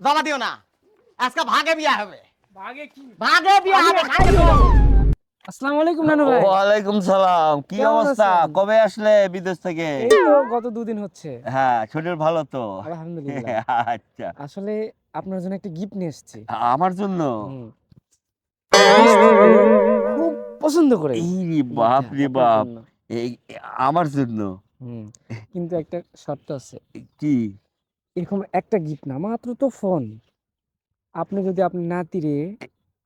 জমা দিও না, আজকে ভাগে বিয়া হবে। ভাগে কি? ভাগে বিয়া হবে, ভাগে বিয়া হবে। আসসালামু আলাইকুম নানু ভাই। ওয়ালাইকুম সালাম। কি কেমন অবস্থা? আছেন? কবে আসলে বিদেশ থেকে? এই তো গত 2 দিন হচ্ছে। হ্যাঁ, শরীর ভালো তো? আলহামদুলিল্লাহ। আচ্ছা। আসলে আপনার জন্য একটা গিফট নিয়ে এসেছি। আমার জন্য? হুম। বিদেশ থেকে খুব পছন্দ করে ইরে বাপ গিফটটা রে আপনার বাপ! জন্য। এই আমার জন্য? হুম। কিন্তু একটা শর্ত আছে। কি? এরকম একটা গিফট না, মাত্র তো ফোন। আপনি যদি আপনার নাতিরে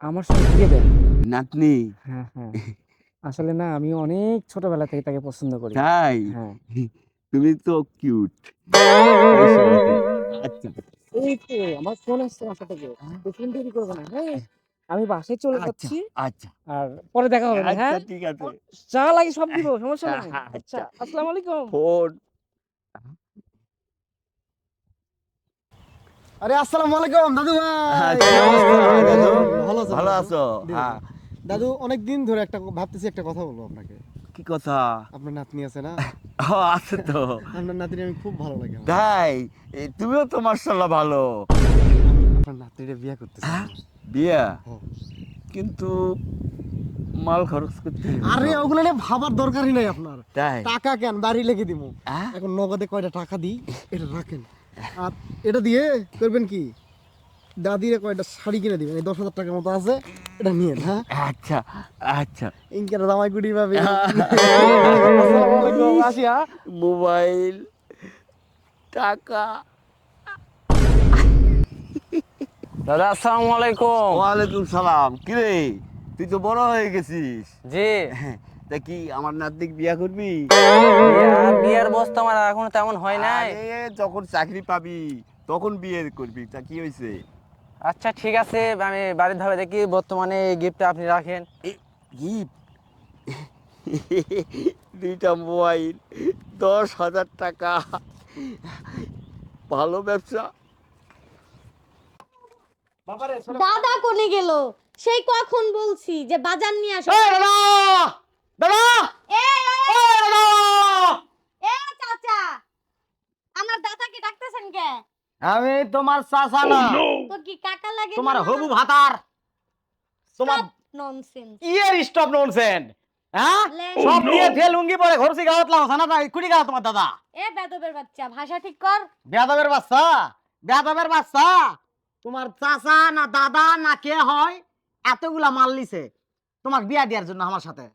আমার সঙ্গে বিয়ে দেন। নাতনি? হ্যাঁ, হ্যাঁ। আসলে না আমি অনেক ছোটবেলা থেকে তাকে পছন্দ করি। তাই? হ্যাঁ। তুমি তো কিউট। আচ্ছা, এই তো আমার ফোন আসছে বাসা থেকে। বেশিক্ষণ দেরি করবো না। হ্যাঁ? আমি বাসায় চলে আচ্ছা, যাচ্ছি। আচ্ছা, আর পরে দেখা হবে না, আচ্ছা হ্যাঁ? ঠিক আছে। যা লাগে সব দিব, সমস্যা নাই। আচ্ছা, আচ্ছা, আসসালামু আলাইকুম। ফোন। আরে আসসালামু আলাইকুম দাদু ভাই। কি অবস্থা দাদু? ভালো আছো ভালো দাদু? আছো? জি, হ্যাঁ। দাদু অনেক দিন ধরে ভাবতেছি একটা কথা বলবো আপনাকে। কি কথা? আপনার নাতনি আছে না? ও আছে তো। আপনার নাতনি আমি খুব ভালো লাগে আমার। তাই? তুমিও তো মার্শাল্লাহ ভালো। আপনার নাতনিরে বিয়ে করতেছি হ্যাঁ? আমি। বিয়া? হ্যাঁ। কিন্তু মাল খরচ করতে হবে আরে তো। ওগুলো নিয়ে ভাবার দরকারই নাই আপনার। তাই? টাকা কেন বাড়ি লেগে দিমু। হ্যাঁ? এখন নগদে কয়টা টাকা দিই এটা রাখেন। আর এটা দিয়ে করবেন কি? দাদিরে কয়টা শাড়ি কিনে দিবেন। এই 10,000 টাকার মতো আছে। এটা নিয়েন, হ্যাঁ? আচ্ছা, আচ্ছা। ইনকার জামাই কুড়ি পাবে। আসসালামু আলাইকুম, আসি হ্যাঁ? মোবাইল, টাকা। দাদা আসসালামু আলাইকুম। ওয়ালাইকুম সালাম। কিরে, তুই তো বড় হয়ে গেছিস। জি। তা কি আমার নাতনিক বিয়া করবি? বিয়ার বস্তু আমার এখনো তেমন হয় নাই। আরে, যখন চাকরি পাবি তখন বিয়ে করবি। তা কি হয়েছে? আচ্ছা ঠিক আছে, আমি বাড়ির ধারে দেখি বর্তমানে এই গিফটটা আপনি রাখেন। গিফট? দুইটা মোবাইল, 10,000 টাকা। ভালো ব্যবসা। দাদা কোনে গেল? সেই কখন বলছি যে বাজার নিয়ে আসো। এই দাদা! দাদা! এই এই দাদা! এই চাচা, আমার দাদাকে ডাকতেছেন কে? আমি তোমার চাচা না, তো কি কাকা লাগে? তোমার হবু ভাতার। তোমার ননসেন্স। ইয়ের স্টপ ননসেন্স। হ্যাঁ? লে- সব দিয়ে ফেল লুঙ্গি পরে ঘরছি গাওয়াত লাও সানা না কুড়ি গাও তোমার দাদা। এ বেদবের বাচ্চা, ভাষা ঠিক কর। বেয়াদবের বাচ্চা, বেয়াদবের বাচ্চা। তোমার চাচা না দাদা না কে হয় এতগুলা মাল লিছে তোমার বিয়া দেওয়ার জন্য আমার সাথে।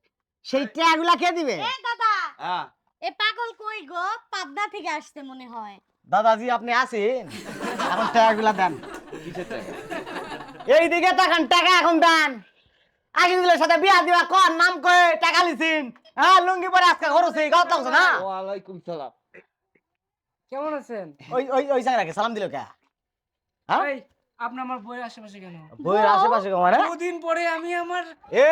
সেই টাকাগুলা কে দিবে? এ দাদা, হ্যাঁ। এ পাগল কই গো? পাবনা থেকে আসছে মনে হয়। দাদাজি আপনি আছেন? এখন টাকাগুলা দেন। এইদিকে তাকান, টাকা এখন দেন। আগিনগুলোর সাথে বিয়া দিবা কোন নাম কয়ে টাকা লিছিন। হ্যাঁ, লুঙ্গি পরে আজকে ঘরছি গাওয়াত লাগছে না। ওয়ালাইকুম সালাম। কেমন আছেন? ওই ওই ওই জায়গাকে সালাম দিল কে? হ্যাঁ? এই, আপনি আমার বইয়ের আশেপাশে কেন? বইয়ের আশেপাশে মানে? 2 দিন পরে আমি আমার এ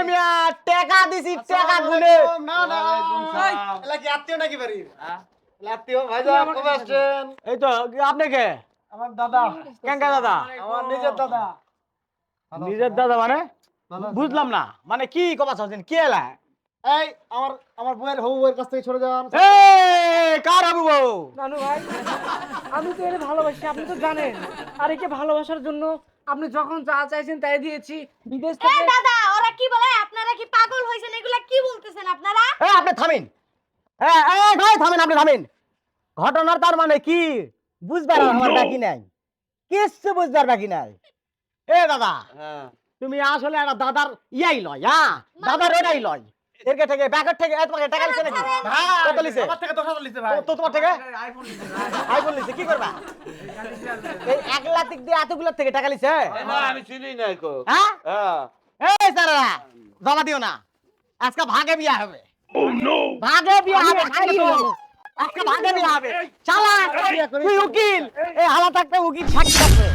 মিয়া টাকা দিছি টাকা গুনে। না না, এলা কি আত্মীয় নাকি বাড়ির? এলা আত্মীয় ভাইজান কবে আসছেন? এই তো আপনি কে? আমার দাদা, কেঙ্কা দাদা? আমার নিজের দাদা। নিজের দাদা মানে? বুঝলাম না, মানে কি কবা চাচ্ছেন? কি এলা? এই আমার আমার বউয়ের হবু বউয়ের কাছ থেকে সরে যান। এই কার হবু বউ? নানু ভাই, আমি তো এর ভালোবাসি, আপনি তো জানেন। আর একে ভালোবাসার জন্য আপনি যখন যা চাইছেন তাই দিয়েছি। বিদেশ এ থেকে দাদা, ওরা কি বলে? আপনারা কি পাগল হইছেন? এগুলা কি বলতেছেন আপনারা? আপনি থামেন। ভাই থামেন, আপনি থামেন। ঘটনার তার মানে কি বুঝবার আর আমার বাকি নাই, কিচ্ছু বুঝবার বাকি নাই। এ দাদা, তুমি আসলে একটা দাদার ইয়াই লয়। হ্যাঁ, দাদার ওটাই লয়। এরকে থেকে ব্যাকেট থেকে তোমাকে টাকা লিছে নাকি? কত লিছে? আমার থেকে 10,000 লিখতে ভাই। তো তোমার থেকে আইফোন লিছে, কি করবা? এই 1 লাখ দিয়ে এতগুলো থেকে টাকা লিছে? না, আমি চিনি না কো। হ্যাঁ? হ্যাঁ। এই স্যারেরা, জমা দিও না, আজকে ভাগে বিয়া হবে। ভাগে বিয়া হবে, ভাগে বিয়া হবে। আজকে ভাগে বিয়া হবে। শালা তুই উকিল, এই হালাত একটা উকিল সাক্ষী আছে।